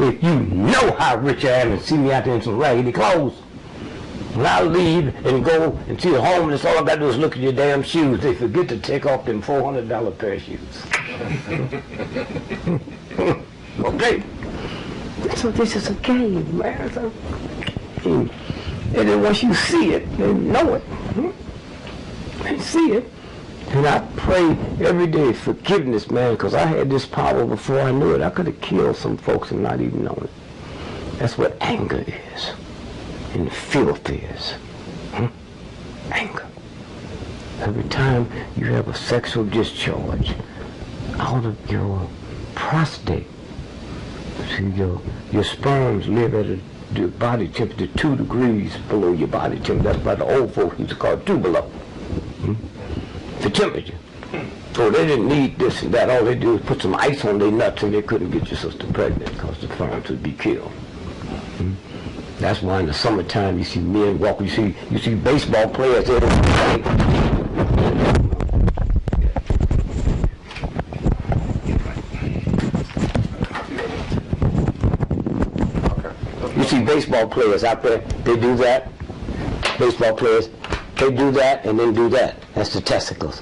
If you know how rich I am and see me out there in some raggedy clothes, when I leave and go and see the homeless, all I got to do is look at your damn shoes. They forget to take off them $400 pair of shoes. Okay? So this is a game, man. It's a game. And then once you see it and know it, and see it, and I pray every day forgiveness, man, because I had this power before I knew it. I could have killed some folks and not even known it. That's what anger is, and filth is. Anger. Every time you have a sexual discharge out of your prostate, see, your sperms live at a body temperature 2 degrees below your body temperature. That's why the old folks used to call it 2 below. The temperature. So they didn't need this and that. All they do is put some ice on their nuts and they couldn't get your sister pregnant because the sperms would be killed. That's why in the summertime you see men walk. You see baseball players there. See baseball players out there, they do that. Baseball players, they do that and then do that. That's the testicles.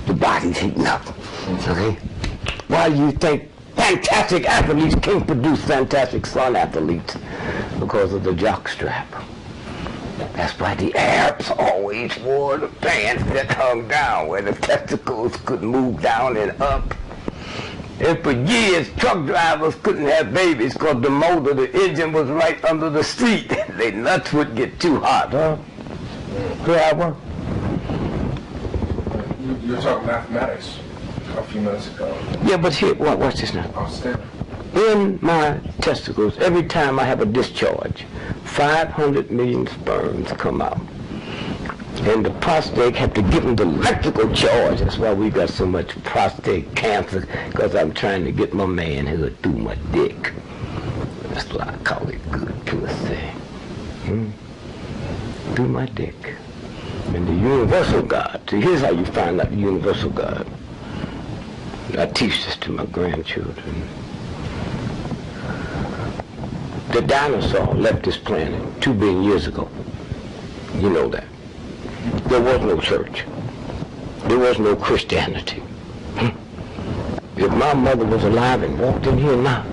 The body's heating up. Okay? Why do you think fantastic athletes can't produce fantastic son athletes? Because of the jock strap. That's why the Arabs always wore the pants that hung down, where the testicles could move down and up. And for years, truck drivers couldn't have babies because the motor, the engine was right under the seat. Their nuts would get too hot, huh? Driver? You were talking mathematics a few minutes ago. Yeah, but here, watch this now. Outstanding. In my testicles, every time I have a discharge, 500 million sperms come out. And the prostate have to give them the electrical charge. That's why we got so much prostate cancer, because I'm trying to get my manhood through my dick. That's why I call it good pussy. Through my dick. And the universal God. See, here's how you find out the universal God. I teach this to my grandchildren. The dinosaur left this planet 2 billion years ago. You know that. There was no church. There was no Christianity. If my mother was alive and walked in here now,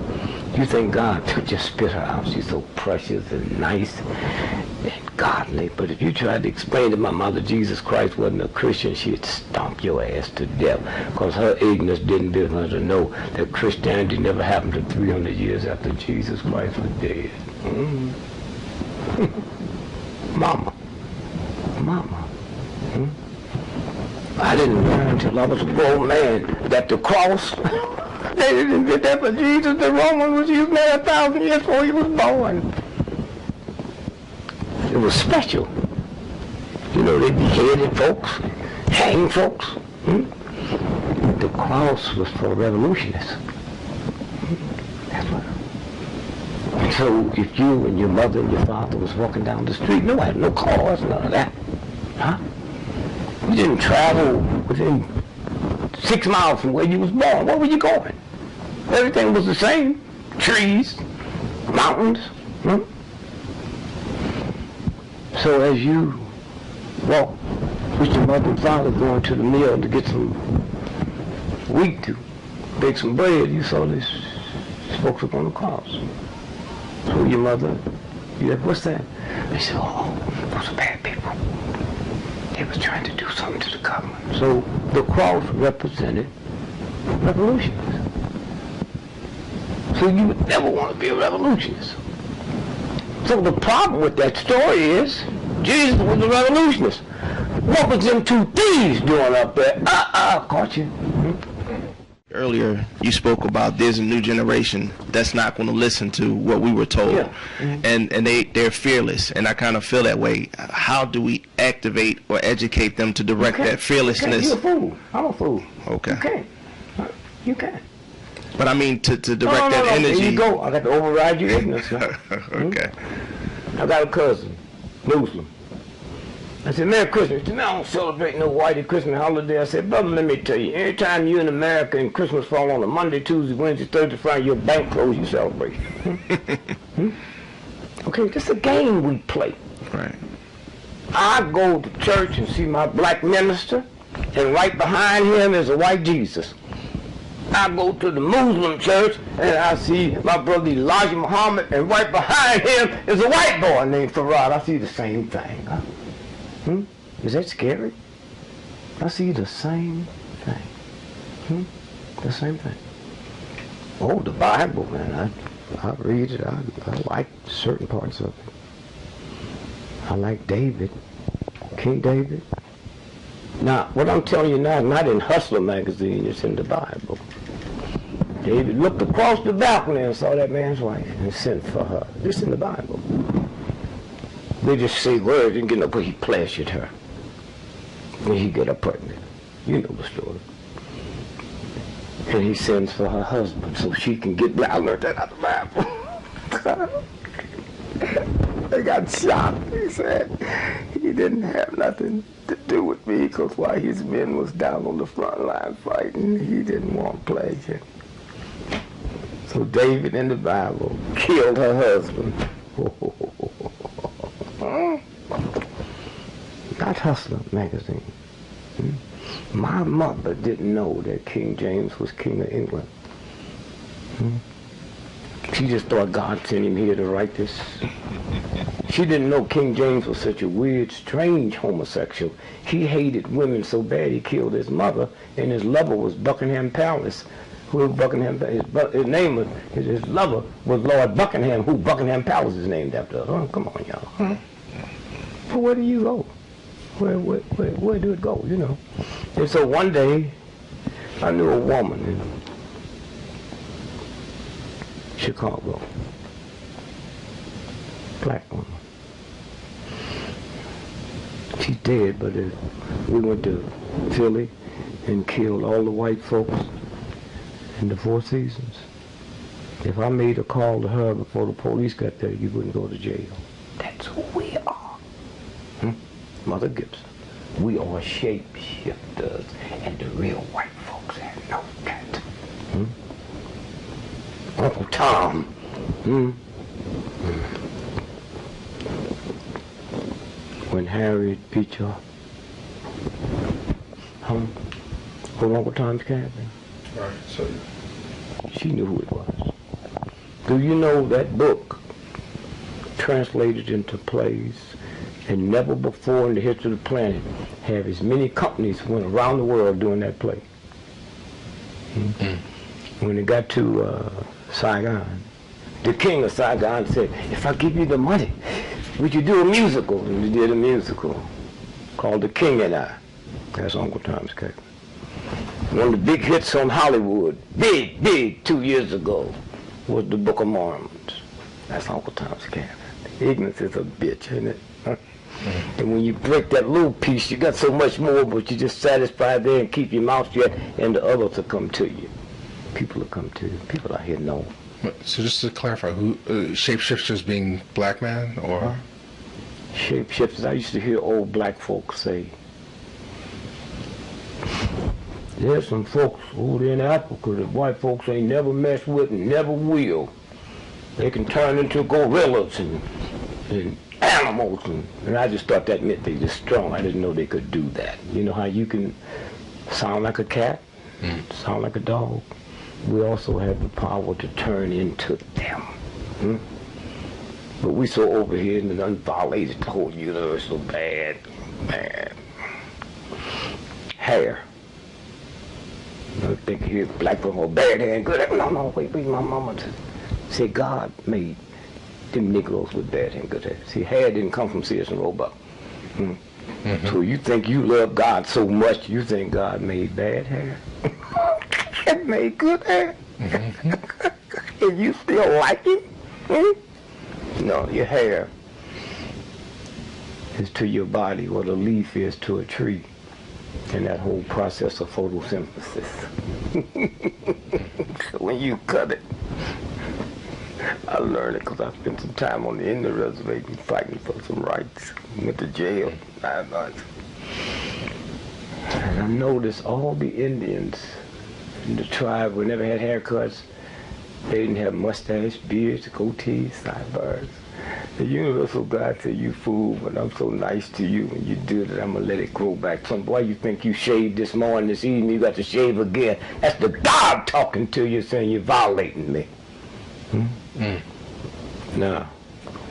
you think God would just spit her out? She's so precious and nice and godly. But if you tried to explain to my mother Jesus Christ wasn't a Christian, she'd stomp your ass to death, because her ignorance didn't build her to know that Christianity never happened to 300 years after Jesus Christ was dead. Mama. I didn't learn until I was a grown man that the cross, they didn't get that for Jesus. The Roman was using that 1,000 years before he was born. It was special. You know, they beheaded folks, hanged folks. The cross was for revolutionists. That's what. So if you and your mother and your father was walking down the street, no, I had no cars, none of that. Huh? You didn't travel within 6 miles from where you was born. Where were you going? Everything was the same. Trees, mountains. Hmm? So as you walk with your mother and father going to the mill to get some wheat to bake some bread, you saw these folks up on the cross. So your mother, you said, what's that? They said, oh, those are bad people. They was trying to do something to the government. So the cross represented revolutionists. So you would never want to be a revolutionist. So the problem with that story is Jesus was a revolutionist. What was them two thieves doing up there? Caught you. Earlier, you spoke about there's a new generation that's not going to listen to what we were told. Yeah. Mm-hmm. And they're fearless, and I kind of feel that way. How do we activate or educate them to direct that fearlessness? You're a fool. I'm a fool. Okay. You can't. You can't. But I mean, to direct that energy. There you go. I got to override your ignorance. Okay. I got a cousin, Muslim. I said, Merry Christmas. He said, man, I don't celebrate no whitey Christmas holiday. I said, brother, let me tell you, anytime you in America and Christmas fall on a Monday, Tuesday, Wednesday, Thursday, Friday, your bank closed, you celebrate. Okay, this is a game we play. Right. I go to church and see my black minister, and right behind him is a white Jesus. I go to the Muslim church and I see my brother Elijah Muhammad, and right behind him is a white boy named Farad. I see the same thing. Huh? Is that scary? I see the same thing. The same thing. Oh, the Bible, man. I read it. I like certain parts of it. I like David, King David. Now, what I'm telling you now is not in Hustler magazine, it's in the Bible. David looked across the balcony and saw that man's wife and sent for her. This in the Bible. They just say words and get up, but he pleasured her. And he get her pregnant. You know the story. And he sends for her husband so she can get black. I learned that out of the Bible. They got shocked. He said he didn't have nothing to do with me because while his men was down on the front line fighting, he didn't want pleasure. So David in the Bible killed her husband. Not Hustler magazine. My mother didn't know that King James was King of England. She just thought God sent him here to write this. She didn't know King James was such a weird, strange homosexual. He hated women so bad he killed his mother, and his lover was Buckingham Palace. His name was, his lover was Lord Buckingham, who Buckingham Palace is named after. Oh, come on, y'all. So where do you go? Where do it go, you know? And so one day, I knew a woman in Chicago, black woman. She's dead, but we went to Philly and killed all the white folks in the Four Seasons. If I made a call to her before the police got there, you wouldn't go to jail. That's who we are. Mother Gibson. We are shapeshifters, and the real white folks have no cat. Uncle Tom. When Harriet Beecher hung on Uncle Tom's cabin. Right, so She knew who it was. Do you know that book translated into plays, and never before in the history of the planet have as many companies went around the world doing that play? When it got to Saigon, the king of Saigon said, if I give you the money, would you do a musical? And we did a musical called The King and I. That's Uncle Tom's Cabin. One of the big hits on Hollywood, big 2 years ago, was the Book of Mormons. That's Uncle Tom's Cabin. Ignorance is a bitch, isn't it? And when you break that little piece, you got so much more, but you just satisfy there and keep your mouth shut, and the others will come to you. People will come to you. People out here know. So just to clarify, who shapeshifters being black man or shapeshifters? I used to hear old black folks say, there's some folks over in Africa that white folks ain't never messed with and never will. They can turn into gorillas and animals, and I just thought that meant they just strong. I didn't know they could do that. You know how you can sound like a cat, sound like a dog? We also have the power to turn into them. But we so over here and unviolated the whole universe so bad. Hair. I think here black people have bad hair and good hair. No, wait, my mama said God made them Negroes with bad hair and good hair. See, hair didn't come from Sears and Roebuck. So you think you love God so much, you think God made bad hair? It made good hair. And you still like it? No, your hair is to your body what a leaf is to a tree. And that whole process of photosynthesis. So when you cut it, I learned it because I spent some time on the Indian reservation fighting for some rights. Went to jail 9 months. And I noticed all the Indians in the tribe who never had haircuts, they didn't have mustache, beards, goatees, sideburns. The universal God said, you fool, but I'm so nice to you. When you do that, I'm going to let it grow back. Some boy, you think you shaved this morning, this evening, you got to shave again. That's the God talking to you, saying you're violating me. Now,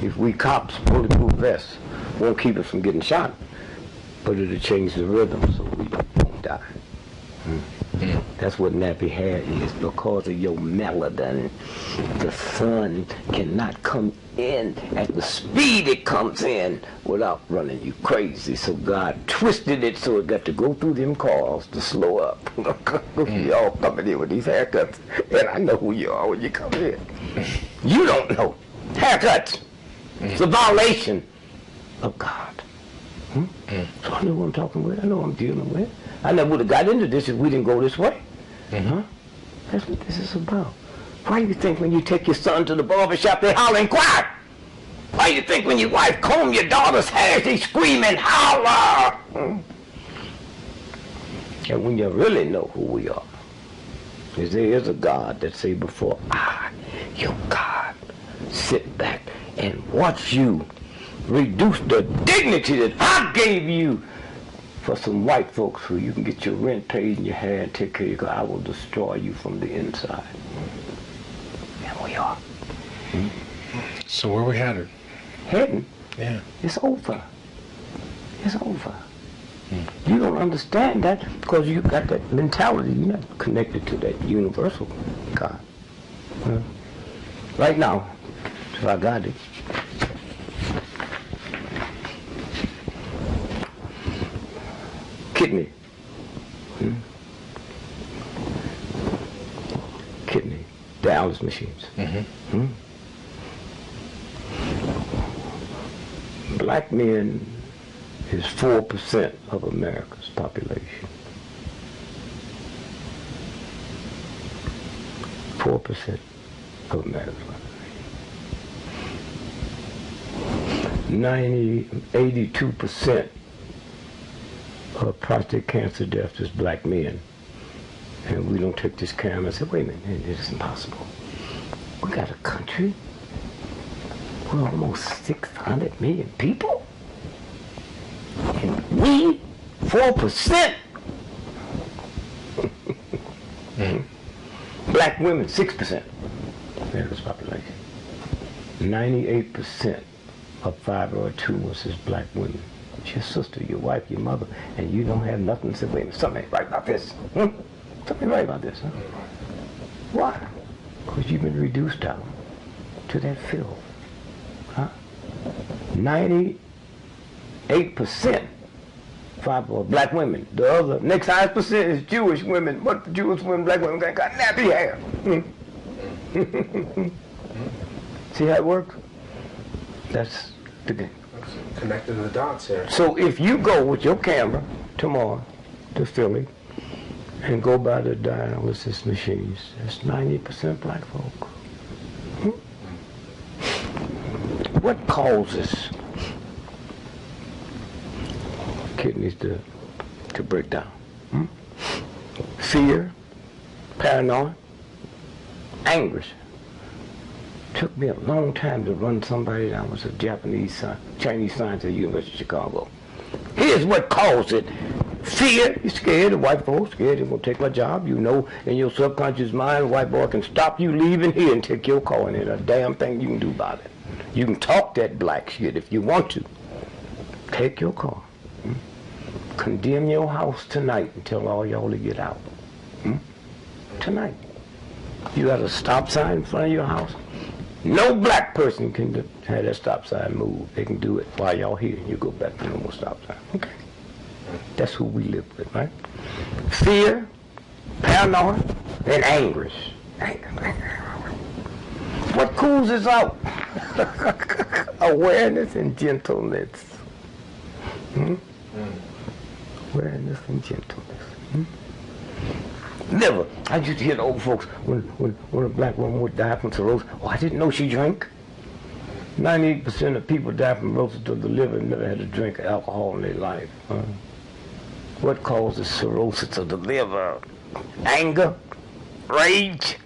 if we cops, bulletproof vests won't keep us from getting shot, but it'll change the rhythm so we don't die. That's what nappy hair is. Because of your melanin, the sun cannot come in at the speed it comes in without running you crazy. So God twisted it so it got to go through them cars to slow up. Y'all coming in with these haircuts, and I know who you are when you come in. You don't know. Haircuts. It's a violation of God. So I know what I'm talking with. I know what I'm dealing with. I never would have got into this if we didn't go this way. That's what this is about. Why do you think when you take your son to the barber shop, they holler and cry? Why do you think when your wife comb your daughter's hair, they scream and holler? And when you really know who we are, is there is a God that say before I, your God, sit back and watch you reduce the dignity that I gave you for some white folks who you can get your rent paid and your hair and take care of you, because I will destroy you from the inside. And we are. So where are we headed? Heading? Yeah. It's over. It's over. You don't understand that because you got that mentality. You're not connected to that universal God. Right now, so I got it. Kidney. Kidney. Dialysis machines. Black men is 4% of America's population. 4% of America's population. 82% of prostate cancer deaths is black men. And we don't take this camera and say, wait a minute, this is impossible. We got a country with almost 600 million people. And we, 4%. Black women, 6% of America's population. 98% of fibroid tumors is black women. It's your sister, your wife, your mother, and you don't have nothing to say, wait a minute, something ain't right about this. Something right about this, Why? Because you've been reduced down to that filth. 98% fibroid black women. The other, next highest percent is Jewish women. What Jewish women, black women got nappy hair. See how it works? That's the game. Connecting the dots here. So if you go with your camera tomorrow to Philly and go by the dialysis machines, that's 90% black folk. What causes kidneys to break down? Fear, paranoia, anguish. Took me a long time to run somebody down. Was a Chinese scientist at the University of Chicago. Here's what caused it. Fear. You're scared. The white folks scared they're going to take my job. You know in your subconscious mind, white boy can stop you leaving here and take your car, and there's a damn thing you can do about it. You can talk that black shit if you want to. Take your car. Condemn your house tonight and tell all y'all to get out. Tonight. You got a stop sign in front of your house. No black person can have that stop sign moved. They can do it while y'all here. You go back to normal stop sign. Okay. That's who we live with, right? Fear, paranoia, and anguish. What cools us out? Awareness and gentleness. Awareness and gentleness. Never. I used to hear the old folks when a black woman would die from cirrhosis. Oh, I didn't know she drank. 98% of people die from cirrhosis of the liver and never had to drink alcohol in their life. What causes cirrhosis of the liver? Anger, rage,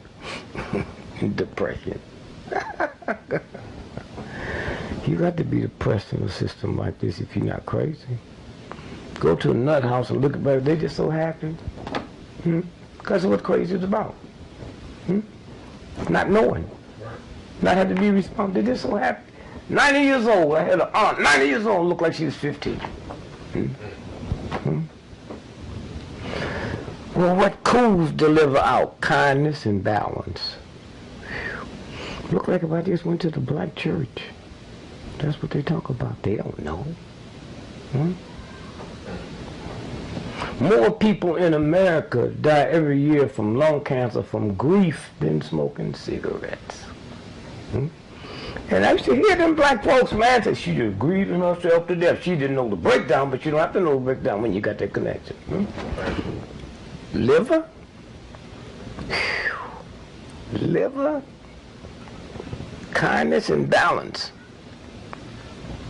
depression. You got to be depressed in a system like this if you're not crazy. Go to a nut house and look at them. They just so happy. Because of what crazy is about. Not knowing. Not having to be responsible. They just so happy. 90 years old. I had an aunt, 90 years old, looked like she was 15. Well, what cools deliver out? Kindness and balance. Look like if I just went to the black church. That's what they talk about. They don't know. More people in America die every year from lung cancer from grief than smoking cigarettes. And I used to hear them black folks, man, say she just grieving herself to death. She didn't know the breakdown, but you don't have to know the breakdown when you got that connection. Liver? Liver? Kindness and balance.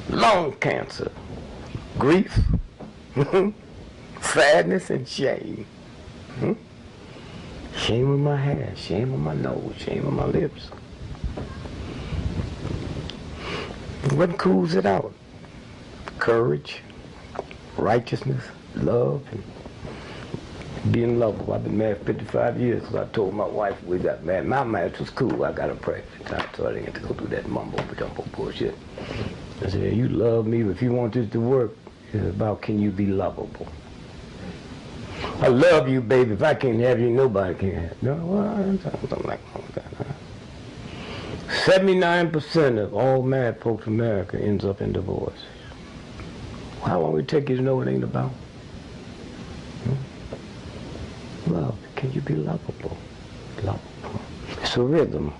Lung cancer. Grief. Sadness and shame. Shame on my hair, shame on my nose, shame on my lips. What cools it out? Courage, righteousness, love, and being lovable. I've been married 55 years, so I told my wife we got married. My marriage was cool. I got her pregnant, so I didn't get to go through that mumbo-jumbo bullshit. I said, you love me, but if you want this to work, it's about can you be lovable? I love you, baby. If I can't have you, nobody can have you. No, well, something like that. 79% of all married folks in America ends up in divorce. How long would it take you to know what it ain't about? Love. Can you be lovable? Lovable. It's a rhythm.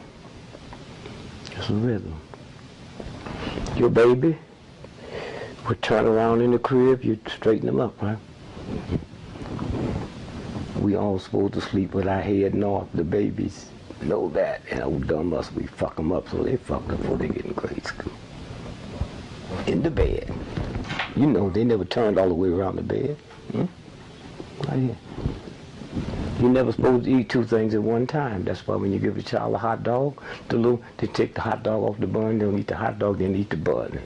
It's a rhythm. Your baby would turn around in the crib, you'd straighten them up, right? We all supposed to sleep with our head north. The babies know that. And old dumb us, we fuck them up so they fucked up before they get in grade school. In the bed. You know, they never turned all the way around the bed. Right here. You're never supposed to eat two things at one time. That's why when you give a child a hot dog, they take the hot dog off the bun, they don't eat the hot dog, then eat the bun.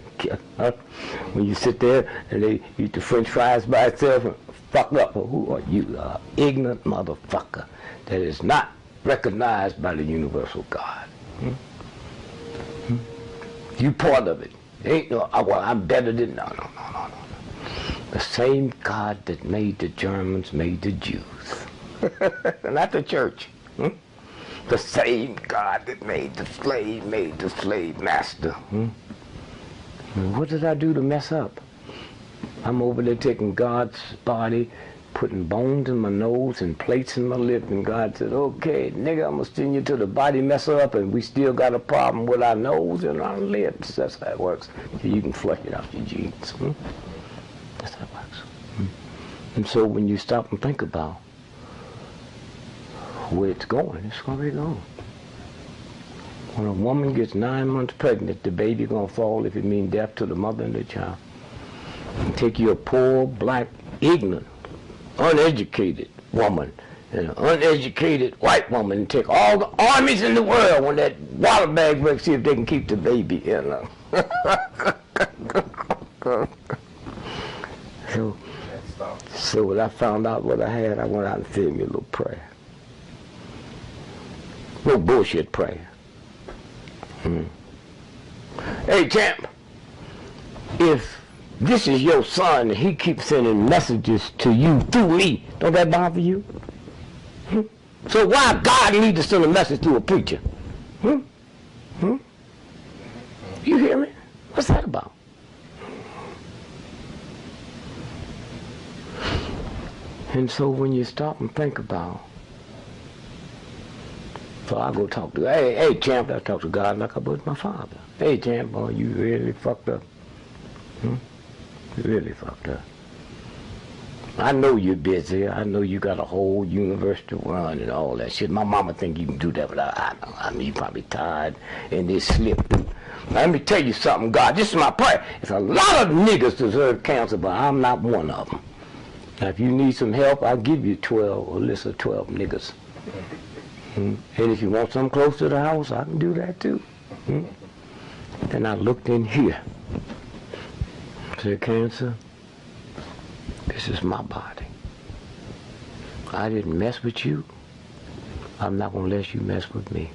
When you sit there and they eat the french fries by itself, fuck up. Who are you? Ignorant motherfucker that is not recognized by the universal God. You part of it. Ain't no, well, I'm better than, no. The same God that made the Germans made the Jews. Not the church. The same God that made the slave master. What did I do to mess up? I'm over there taking God's body, putting bones in my nose and plates in my lip, and God said, okay, nigga, I'm gonna send you to the body messer up, and we still got a problem with our nose and our lips. That's how it works. So you can flush it out your genes. That's how it works. And so when you stop and think about where it's going to be gone. When a woman gets 9 months pregnant, the baby gonna fall if it means death to the mother and the child. And take you a poor, black, ignorant, uneducated woman and an uneducated white woman and take all the armies in the world when that water bag breaks, see if they can keep the baby in her. So when I found out what I had, I went out and said me a little prayer. No bullshit prayer. Hey, champ, if this is your son and he keeps sending messages to you through me, don't that bother you? So why God need to send a message to a preacher? You hear me? What's that about? And so when you stop and think about, so I go talk to, hey, champ, I talk to God like I was my father. Hey, champ, boy, you really fucked up. You really fucked up. I know you're busy. I know you got a whole universe to run and all that shit. My mama think you can do that, but I mean, you probably tired and they slipped. Let me tell you something, God. This is my prayer. It's a lot of niggas deserve cancer, but I'm not one of them. Now, if you need some help, I'll give you a list of 12 niggas. And if you want something close to the house, I can do that too. Then I looked in here. Said, cancer, this is my body. I didn't mess with you. I'm not going to let you mess with me.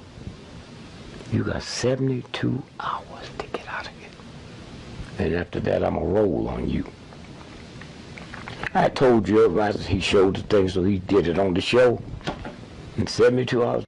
You got 72 hours to get out of here. And after that, I'm going to roll on you. I told you, right, he showed the thing, so he did it on the show. In 72 hours,